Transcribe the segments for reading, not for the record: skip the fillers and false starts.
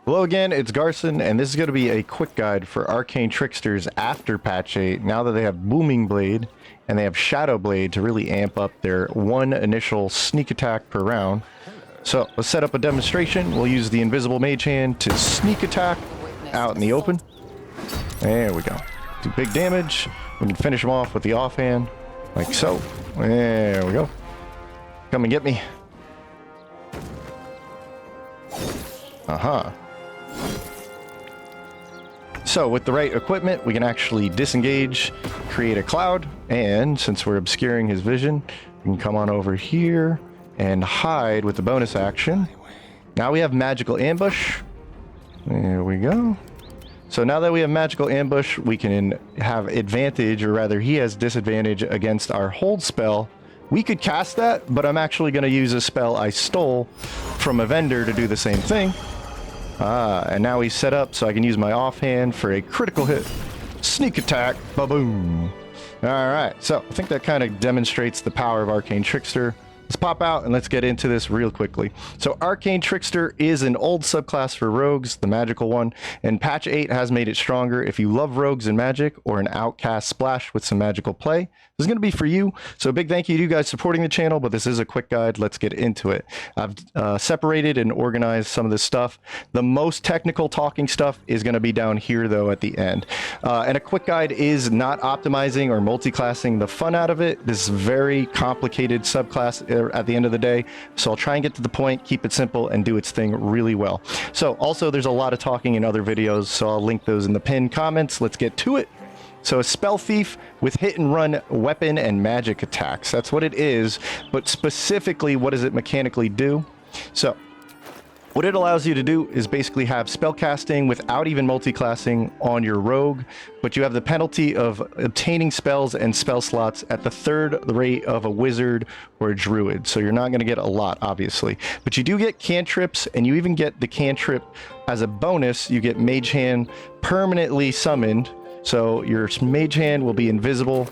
Hello again, it's Garson, and this is going to be a quick guide for Arcane Tricksters after patch 8, now that they have Booming Blade and they have Shadow Blade to really amp up their one initial sneak attack per round. So let's set up a demonstration. We'll use the Invisible Mage Hand to sneak attack out in the open. There we go. Do big damage. We can finish them off with the offhand, like so. There we go. Come and get me. Aha. So with the right equipment, we can actually disengage, create a cloud, and since we're obscuring his vision, we can come on over here and hide with the bonus action. Now we have Magical Ambush. There we go. So now that we have Magical Ambush, we can have advantage, or rather he has disadvantage against our hold spell. We could cast that, but I'm actually going to use a spell I stole from a vendor to do the same thing. And now he's set up so I can use my offhand for a critical hit. Sneak attack. Ba-boom. Alright, so I think that kind of demonstrates the power of Arcane Trickster. Let's pop out and let's get into this real quickly. So Arcane Trickster is an old subclass for rogues, the magical one, and patch 8 has made it stronger. If you love rogues and magic, or an outcast splash with some magical play, this is going to be for you. So big thank you to you guys supporting the channel, but this is a quick guide. Let's get into it. I've separated and organized some of this stuff. The most technical talking stuff is going to be down here though at the end. And a quick guide is not optimizing or multiclassing the fun out of it. This is very complicated subclass at the end of the day, so I'll try and get to the point, keep it simple, and do its thing really well. So also there's a lot of talking in other videos, so I'll link those in the pinned comments. Let's get to it. So a spell thief with hit and run weapon and magic attacks. That's what it is, but specifically what does it mechanically do? So what it allows you to do is basically have spellcasting without even multiclassing on your rogue, but you have the penalty of obtaining spells and spell slots at the third rate of a wizard or a druid. So you're not going to get a lot, obviously, but you do get cantrips, and you even get the cantrip as a bonus. You get Mage Hand permanently summoned, so your Mage Hand will be invisible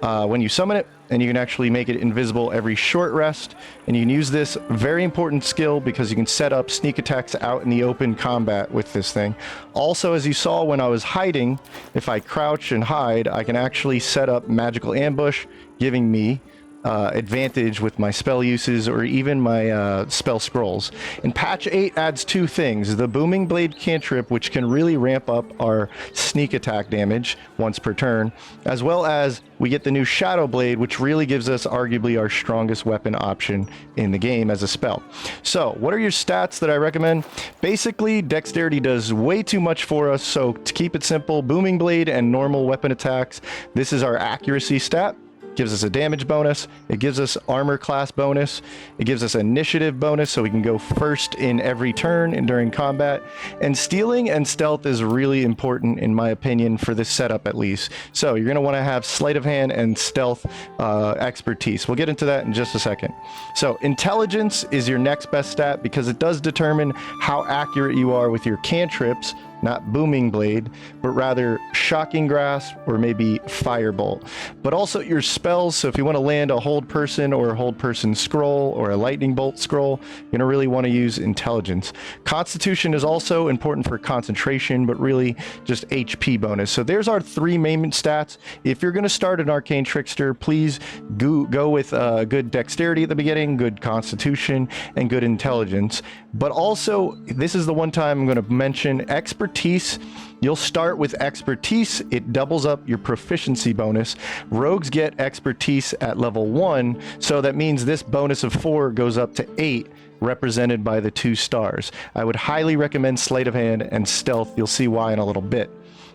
when you summon it, and you can actually make it invisible every short rest. And you can use this very important skill because you can set up sneak attacks out in the open combat with this thing. Also, as you saw when I was hiding, if I crouch and hide, I can actually set up Magical Ambush, giving me advantage with my spell uses or even my spell scrolls. And patch 8 adds two things: the Booming Blade cantrip, which can really ramp up our sneak attack damage once per turn, as well as we get the new Shadow Blade, which really gives us arguably our strongest weapon option in the game as a spell. So what are your stats that I recommend? Basically, dexterity does way too much for us, so to keep it simple, Booming Blade and normal weapon attacks. This is our accuracy stat. Gives us a damage bonus, it gives us armor class bonus, it gives us initiative bonus so we can go first in every turn and during combat. And stealing and stealth is really important in my opinion for this setup, at least. So you're going to want to have sleight of hand and stealth expertise. We'll get into that in just a second. So intelligence is your next best stat because it does determine how accurate you are with your cantrips. Not Booming Blade, but rather Shocking Grasp or maybe Firebolt. But also your spells, so if you want to land a Hold Person or a Hold Person scroll or a Lightning Bolt scroll, you're going to really want to use Intelligence. Constitution is also important for concentration, but really just HP bonus. So there's our three main stats. If you're going to start an Arcane Trickster, please go with good Dexterity at the beginning, good Constitution, and good Intelligence. But also, this is the one time I'm going to mention Expertise. You'll start with Expertise. It doubles up your proficiency bonus. Rogues get Expertise at level 1, so that means this bonus of 4 goes up to 8, represented by the 2 stars. I would highly recommend Sleight of Hand and Stealth. You'll see why in a little bit.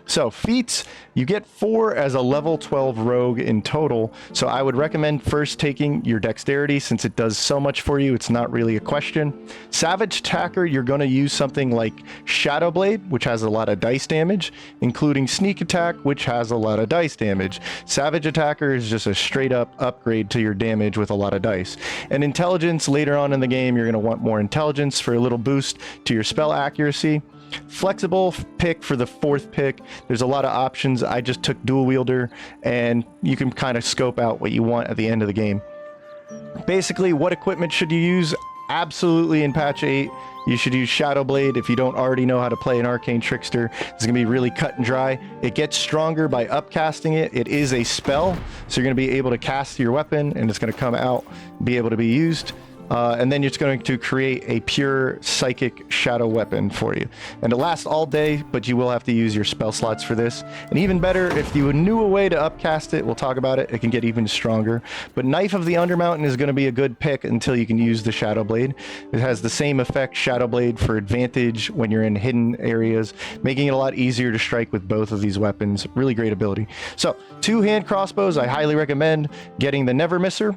So feats, you get 4 as a level 12 rogue in total, so I would recommend first taking your dexterity since it does so much for you. It's not really a question. Savage attacker, you're going to use something like Shadow Blade, which has a lot of dice damage, including sneak attack, which has a lot of dice damage. Savage attacker is just a straight up upgrade to your damage with a lot of dice. And intelligence, later on in the game, you're going to want more intelligence for a little boost to your spell accuracy. Flexible pick for the 4th pick. There's a lot of options. I just took dual wielder, and you can kind of scope out what you want at the end of the game. Basically, what equipment should you use? absolutely in patch 8, you should use Shadow Blade if you don't already know how to play an Arcane Trickster. It's going to be really cut and dry. It gets stronger by upcasting it. It is a spell, so you're going to be able to cast your weapon, and it's going to come out, be able to be used. And then it's going to create a pure psychic shadow weapon for you. And it lasts all day, but you will have to use your spell slots for this. And even better, if you knew a way to upcast it, we'll talk about it, it can get even stronger. But Knife of the Undermountain is going to be a good pick until you can use the Shadow Blade. It has the same effect, Shadow Blade, for advantage when you're in hidden areas, making it a lot easier to strike with both of these weapons. Really great ability. So, 2 hand crossbows, I highly recommend getting the Never Misser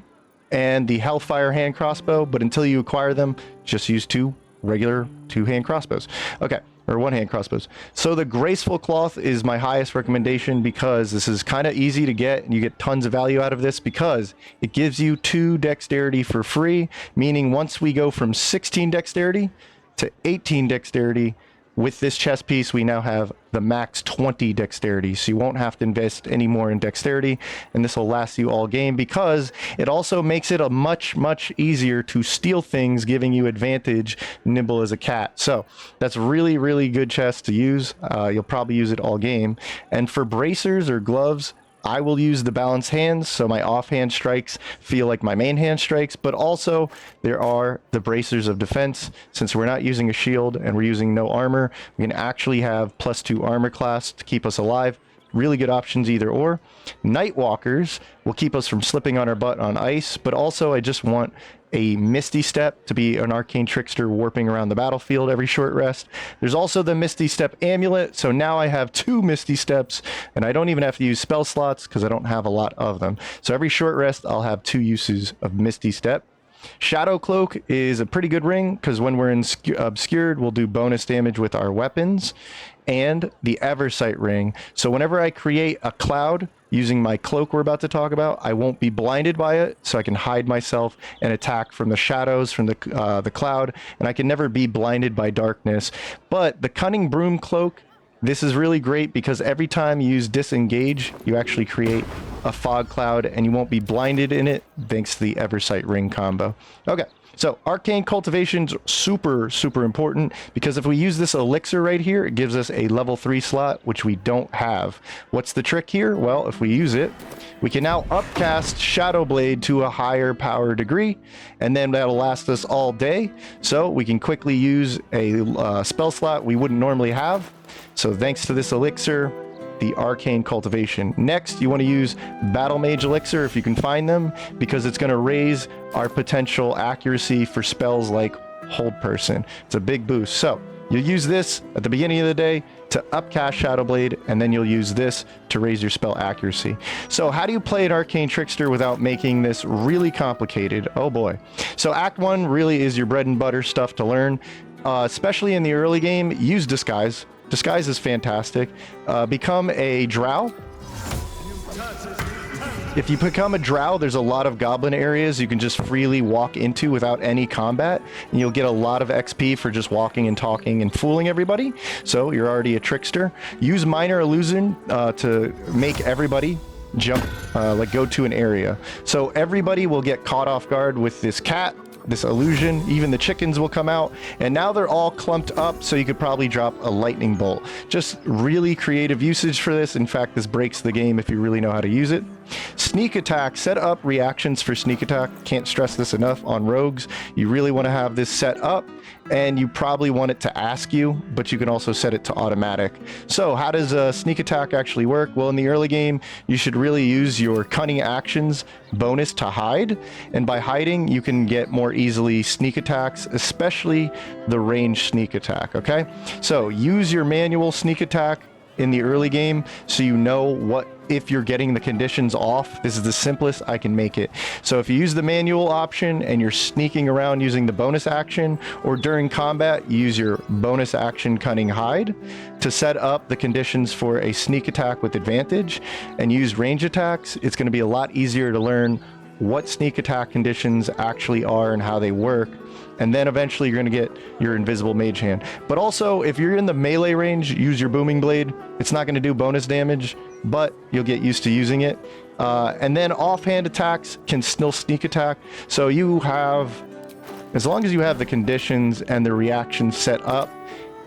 and the Hellfire hand crossbow, but until you acquire them, just use 2 regular 2-hand crossbows. Okay, or 1-hand crossbows. So the Graceful Cloth is my highest recommendation because this is kind of easy to get, and you get tons of value out of this because it gives you 2 dexterity for free, meaning once we go from 16 dexterity to 18 dexterity, with this chest piece, we now have the max 20 dexterity, so you won't have to invest any more in dexterity, and this will last you all game because it also makes it a much easier to steal things, giving you advantage, nimble as a cat. So that's really good chest to use. You'll probably use it all game. And for bracers or gloves, I will use the balanced hands, so my offhand strikes feel like my main hand strikes, but also there are the bracers of defense. Since we're not using a shield and we're using no armor, we can actually have +2 armor class to keep us alive. Really good options either or. Nightwalkers will keep us from slipping on our butt on ice, but also I just want a Misty Step to be an Arcane Trickster warping around the battlefield every short rest. There's also the Misty Step Amulet, so now I have 2 Misty Steps, and I don't even have to use spell slots because I don't have a lot of them. So every short rest, I'll have 2 uses of Misty Step. Shadow Cloak is a pretty good ring because when we're obscured, we'll do bonus damage with our weapons. And the Eversight Ring. So whenever I create a cloud using my cloak we're about to talk about, I won't be blinded by it, so I can hide myself and attack from the shadows, from the cloud, and I can never be blinded by darkness. But the Cunning Broom Cloak, this is really great because every time you use Disengage, you actually create a fog cloud and you won't be blinded in it thanks to the Eversight Ring combo. Okay. So Arcane Cultivation's super important because if we use this elixir right here, it gives us a level 3 slot, which we don't have. What's the trick here? Well, if we use it, we can now upcast Shadow Blade to a higher power degree, and then that'll last us all day. So we can quickly use a spell slot we wouldn't normally have. So thanks to this elixir, the Arcane Cultivation. Next, you want to use Battle Mage Elixir if you can find them, because it's going to raise our potential accuracy for spells like Hold Person. It's a big boost. So you'll use this at the beginning of the day to upcast Shadow Blade, and then you'll use this to raise your spell accuracy. So how do you play an Arcane Trickster without making this really complicated? Oh boy. So Act 1 really is your bread and butter stuff to learn, especially in the early game. Use Disguise. Disguise is fantastic. Become a drow. If you become a drow, there's a lot of goblin areas you can just freely walk into without any combat, and you'll get a lot of XP for just walking and talking and fooling everybody. So you're already a trickster. Use Minor Illusion to make everybody jump, like go to an area. So everybody will get caught off guard with this cat, this illusion. Even the chickens will come out, and now they're all clumped up, so you could probably drop a lightning bolt. Just really creative usage for this. In fact, this breaks the game if you really know how to use it. Sneak attack, set up reactions for sneak attack. Can't stress this enough on rogues. You really want to have this set up, and you probably want it to ask you, but you can also set it to automatic. So how does a sneak attack actually work? Well, in the early game, you should really use your cunning actions bonus to hide, and by hiding, you can get more easily sneak attacks, especially the ranged sneak attack, okay? So use your manual sneak attack in the early game so you know what, if you're getting the conditions off. This is the simplest I can make it. So if you use the manual option and you're sneaking around using the bonus action, or during combat you use your bonus action cunning hide to set up the conditions for a sneak attack with advantage, and use range attacks, it's going to be a lot easier to learn what sneak attack conditions actually are and how they work. And then eventually you're going to get your invisible mage hand. But also, if you're in the melee range, use your booming blade. It's not going to do bonus damage, but you'll get used to using it. And then offhand attacks can still sneak attack. So you have As long as you have the conditions and the reaction set up,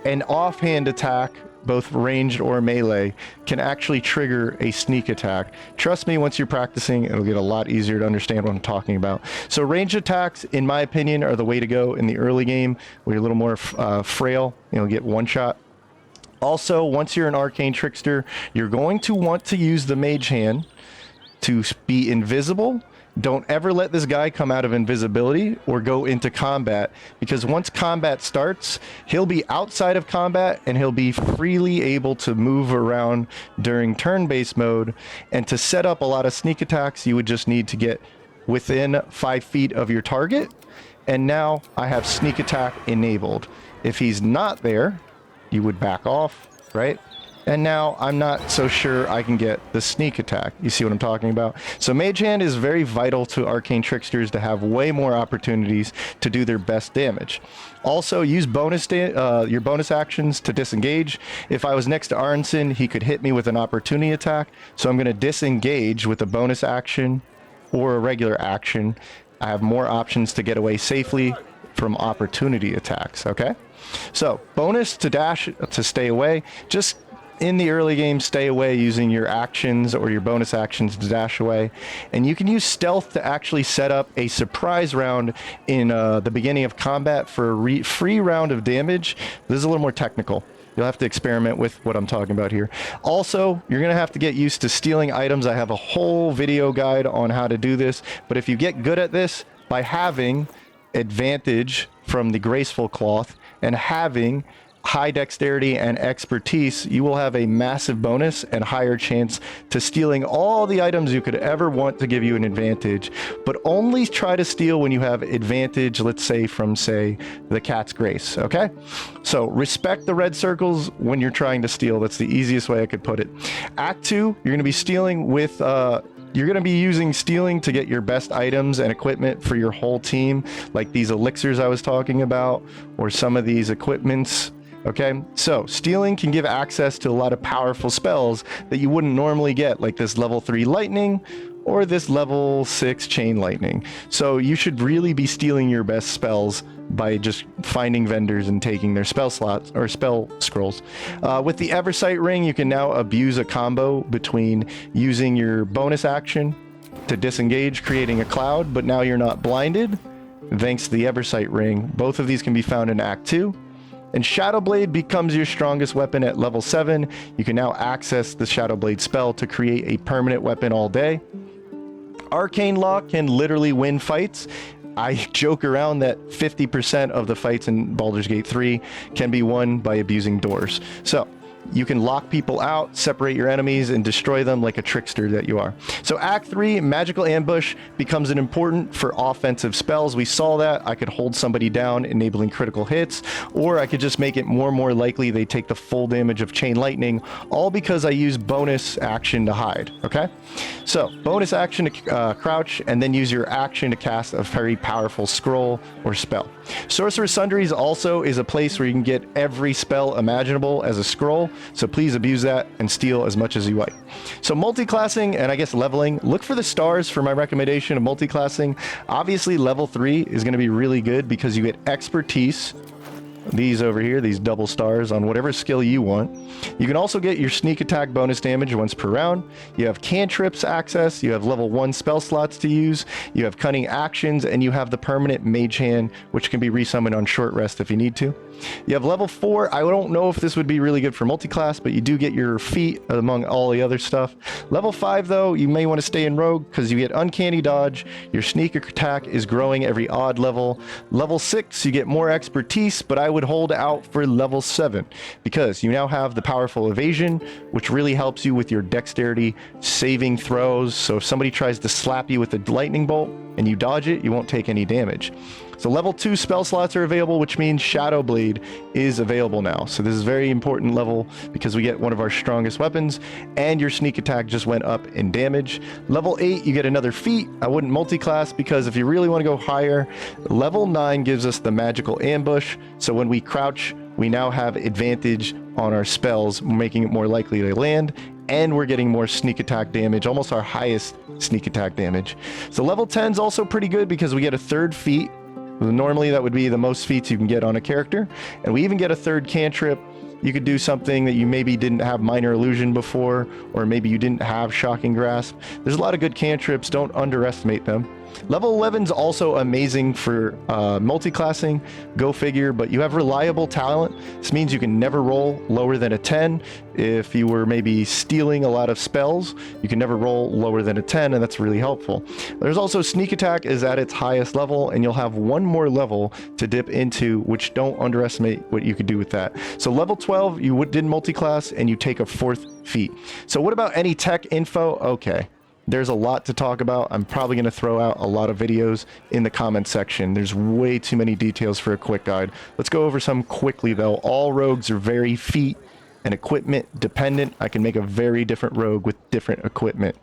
an offhand attack, both ranged or melee, can actually trigger a sneak attack. Trust me, once you're practicing, it'll get a lot easier to understand what I'm talking about. So ranged attacks, in my opinion, are the way to go in the early game, where you're a little more frail, you'll get one shot. Also, once you're an Arcane Trickster, you're going to want to use the Mage Hand to be invisible. Don't ever let this guy come out of invisibility or go into combat, because once combat starts, he'll be outside of combat and he'll be freely able to move around during turn-based mode. And to set up a lot of sneak attacks, you would just need to get within 5 feet of your target. And now I have sneak attack enabled. If he's not there, you would back off, right? And now I'm not so sure I can get the sneak attack. You see what I'm talking about? So Mage Hand is very vital to Arcane Tricksters to have way more opportunities to do their best damage. Also, use your bonus actions to disengage. If I was next to Aronson, he could hit me with an opportunity attack. So I'm going to disengage with a bonus action or a regular action. I have more options to get away safely from opportunity attacks, okay? So bonus to dash to stay away. Just in the early game, stay away using your actions or your bonus actions to dash away. And you can use stealth to actually set up a surprise round in the beginning of combat for a free round of damage. This is a little more technical. You'll have to experiment with what I'm talking about here. Also, you're going to have to get used to stealing items. I have a whole video guide on how to do this. But if you get good at this by having advantage from the graceful cloth and having high dexterity and expertise, you will have a massive bonus and higher chance to stealing all the items you could ever want to give you an advantage. But only try to steal when you have advantage, let's say from, say, the Cat's Grace, okay? So respect the red circles when you're trying to steal. That's the easiest way I could put it. Act 2, you're going to be stealing with you're going to be using stealing to get your best items and equipment for your whole team, like these elixirs I was talking about, or some of these equipments. Okay, so stealing can give access to a lot of powerful spells that you wouldn't normally get, like this level 3 lightning or this level 6 chain lightning. So you should really be stealing your best spells by just finding vendors and taking their spell slots or spell scrolls. With the Eversight ring, you can now abuse a combo between using your bonus action to disengage, creating a cloud, but now you're not blinded thanks to the Eversight ring. Both of these can be found in Act 2. And Shadow Blade becomes your strongest weapon at level 7. You can now access the Shadow Blade spell to create a permanent weapon all day. Arcane Lock can literally win fights. I joke around that 50% of the fights in Baldur's Gate 3 can be won by abusing doors. So you can lock people out, separate your enemies, and destroy them like a trickster that you are. So Act 3, Magical Ambush becomes an important for offensive spells. We saw that. I could hold somebody down, enabling critical hits, or I could just make it more and more likely they take the full damage of Chain Lightning, all because I use bonus action to hide, okay? So bonus action to crouch, and then use your action to cast a very powerful scroll or spell. Sorcerer's Sundries also is a place where you can get every spell imaginable as a scroll. So please abuse that and steal as much as you like. So multiclassing and I guess leveling, look for the stars for my recommendation of multiclassing. Obviously level 3 is going to be really good because you get expertise. These over here, these double stars on whatever skill you want. You can also get your sneak attack bonus damage once per round. You have cantrips access, you have level 1 spell slots to use, you have cunning actions, and you have the permanent mage hand, which can be resummoned on short rest if you need to. You have level 4. I don't know if this would be really good for multiclass, but you do get your feat among all the other stuff. Level 5, though, you may want to stay in rogue because you get uncanny dodge. Your sneak attack is growing every odd level. Level 6, you get more expertise, but I would hold out for level 7 because you now have the powerful evasion, which really helps you with your dexterity saving throws. So if somebody tries to slap you with a lightning bolt and you dodge it, you won't take any damage. So level 2 spell slots are available, which means Shadow Blade is available now. So this is a very important level because we get one of our strongest weapons, and your sneak attack just went up in damage. Level 8, you get another feat. I wouldn't multi-class because if you really want to go higher, level 9 gives us the magical ambush. So when we crouch, we now have advantage on our spells, making it more likely to land, and we're getting more sneak attack damage, almost our highest sneak attack damage. So level 10 is also pretty good because we get a third feat, Normally that would be the most feats you can get on a character. And we even get a third cantrip. You could do something that you maybe didn't have Minor Illusion before, or maybe you didn't have Shocking Grasp. There's a lot of good cantrips. Don't underestimate them. Level 11's also amazing for multiclassing, go figure, but you have reliable talent. This means you can never roll lower than a 10. If you were maybe stealing a lot of spells, you can never roll lower than a 10, and that's really helpful. There's also sneak attack is at its highest level, and you'll have one more level to dip into, which don't underestimate what you could do with that. So level 12, you did multiclass, and you take a 4th feat. So what about any tech info? Okay. There's a lot to talk about. I'm probably going to throw out a lot of videos in the comment section. There's way too many details for a quick guide. Let's go over some quickly though. All rogues are very feat and equipment dependent. I can make a very different rogue with different equipment.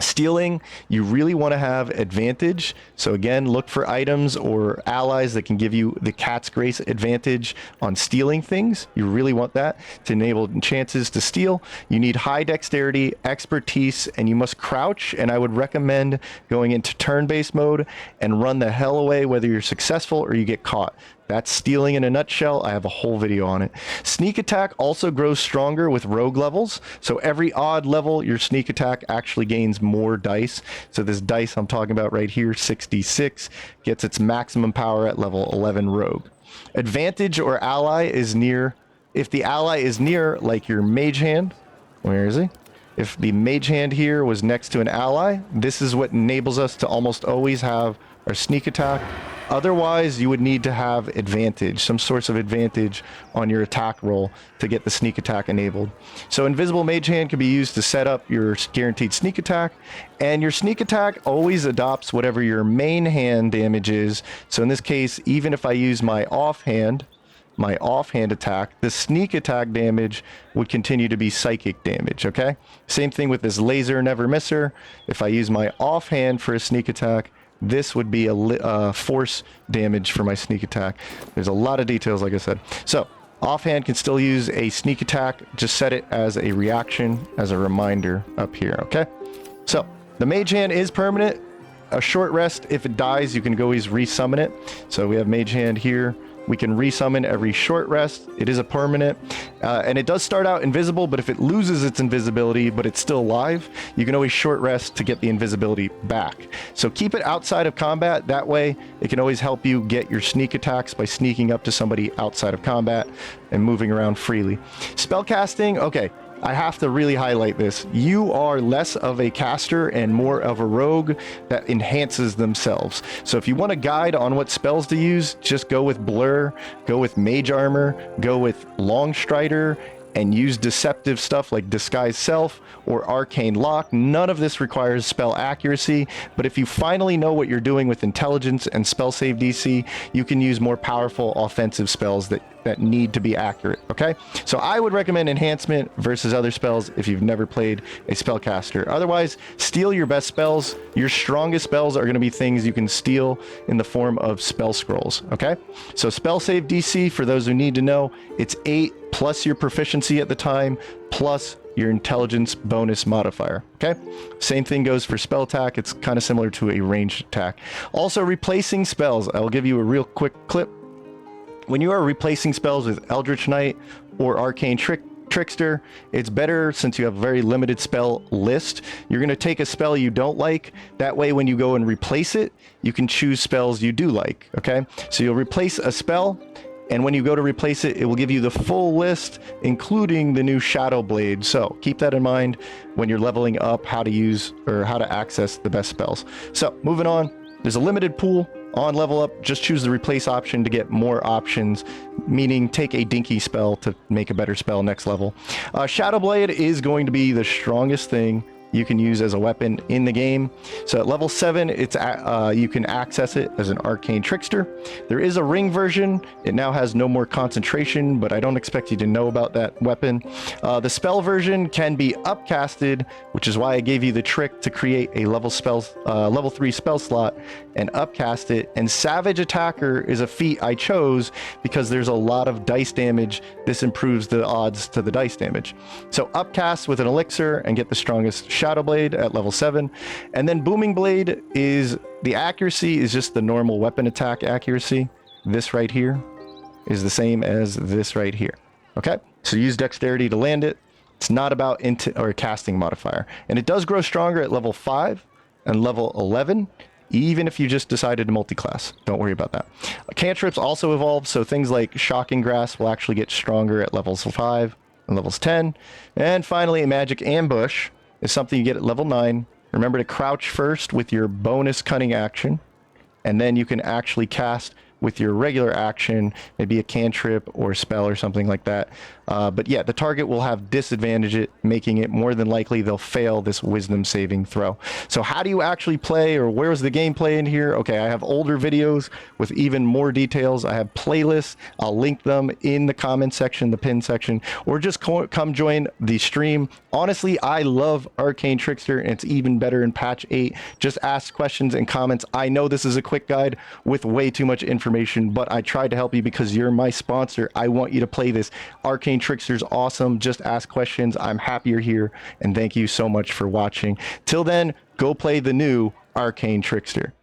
Stealing, you really want to have advantage. So again, look for items or allies that can give you the Cat's Grace advantage on stealing things. You really want that to enable chances to steal. You need high dexterity, expertise, and you must crouch. And I would recommend going into turn-based mode and run the hell away, whether you're successful or you get caught. That's stealing in a nutshell. I have a whole video on it. Sneak attack also grows stronger with rogue levels. So every odd level, your sneak attack actually gains more dice. So this dice I'm talking about right here, 66, gets its maximum power at level 11 rogue. Advantage or ally is near. If the ally is near, like your mage hand, where is he? If the mage hand here was next to an ally, this is what enables us to almost always have our sneak attack. Otherwise, you would need to have advantage, some source of advantage on your attack roll to get the sneak attack enabled. So invisible mage hand can be used to set up your guaranteed sneak attack, and your sneak attack always adopts whatever your main hand damage is. So in this case, even if I use my offhand attack, the sneak attack damage would continue to be psychic damage, okay? Same thing with this laser never misser. If I use my offhand for a sneak attack, this would be a force damage for my sneak attack. There's a lot of details, like I said. So offhand can still use a sneak attack. Just set it as a reaction, as a reminder up here, okay? So the mage hand is permanent. A short rest, if it dies, you can always resummon it. So we have mage hand here. We can resummon every short rest. It is a permanent, and it does start out invisible, but if it loses its invisibility, but it's still alive, you can always short rest to get the invisibility back. So keep it outside of combat. That way, it can always help you get your sneak attacks by sneaking up to somebody outside of combat and moving around freely. Spellcasting, okay. I have to really highlight this. You are less of a caster and more of a rogue that enhances themselves. So if you want a guide on what spells to use, just go with Blur, go with Mage Armor, go with Longstrider, and use deceptive stuff like Disguise Self or Arcane Lock. None of this requires spell accuracy, but if you finally know what you're doing with intelligence and spell save DC, you can use more powerful offensive spells that need to be accurate, okay? So I would recommend enhancement versus other spells if you've never played a spellcaster. Otherwise, steal your best spells. Your strongest spells are gonna be things you can steal in the form of spell scrolls, okay? So spell save DC, for those who need to know, it's 8 plus your proficiency at the time, plus your intelligence bonus modifier, okay? Same thing goes for spell attack. It's kind of similar to a ranged attack. Also, replacing spells. I'll give you a real quick clip. When you are replacing spells with Eldritch Knight or Arcane Trickster, it's better, since you have a very limited spell list, you're going to take a spell you don't like. That way, when you go and replace it, you can choose spells you do like, okay? So you'll replace a spell, and when you go to replace it, it will give you the full list, including the new Shadow Blade. So keep that in mind when you're leveling up how to use or how to access the best spells. So moving on, there's a limited pool. On level up, just choose the replace option to get more options, meaning take a dinky spell to make a better spell next level. Shadow Blade is going to be the strongest thing you can use as a weapon in the game. So at level 7, it's you can access it as an Arcane Trickster. There is a ring version. It now has no more concentration, but I don't expect you to know about that weapon. The spell version can be upcasted, which is why I gave you the trick to create a level 3 spell slot and upcast it. And Savage Attacker is a feat I chose because there's a lot of dice damage. This improves the odds to the dice damage. So upcast with an elixir and get the strongest Shadow Shadow Blade at level 7. And then Booming Blade is, the accuracy is just the normal weapon attack accuracy. This right here is the same as this right here. Okay, so use dexterity to land it. It's not about or casting modifier. And it does grow stronger at level 5 and level 11, even if you just decided to multi-class. Don't worry about that. Cantrips also evolve, so things like Shocking Grasp will actually get stronger at levels 5 and levels 10. And finally, a Magic Ambush is something you get at level 9. Remember to crouch first with your bonus cunning action, and then you can actually cast with your regular action, maybe a cantrip or spell or something like that. But yeah, the target will have disadvantage, making it more than likely they'll fail this wisdom saving throw. So how do you actually play, or where's the gameplay in here? Okay, I have older videos with even more details. I have playlists. I'll link them in the comment section, the pin section, or just come join the stream. Honestly, I love Arcane Trickster, and it's even better in patch 8. Just ask questions and comments. I know this is a quick guide with way too much information, but I tried to help you because you're my sponsor. I want you to play this. Arcane Trickster's awesome. Just ask questions. I'm happy you're here, and thank you so much for watching. Till then, go play the new Arcane Trickster.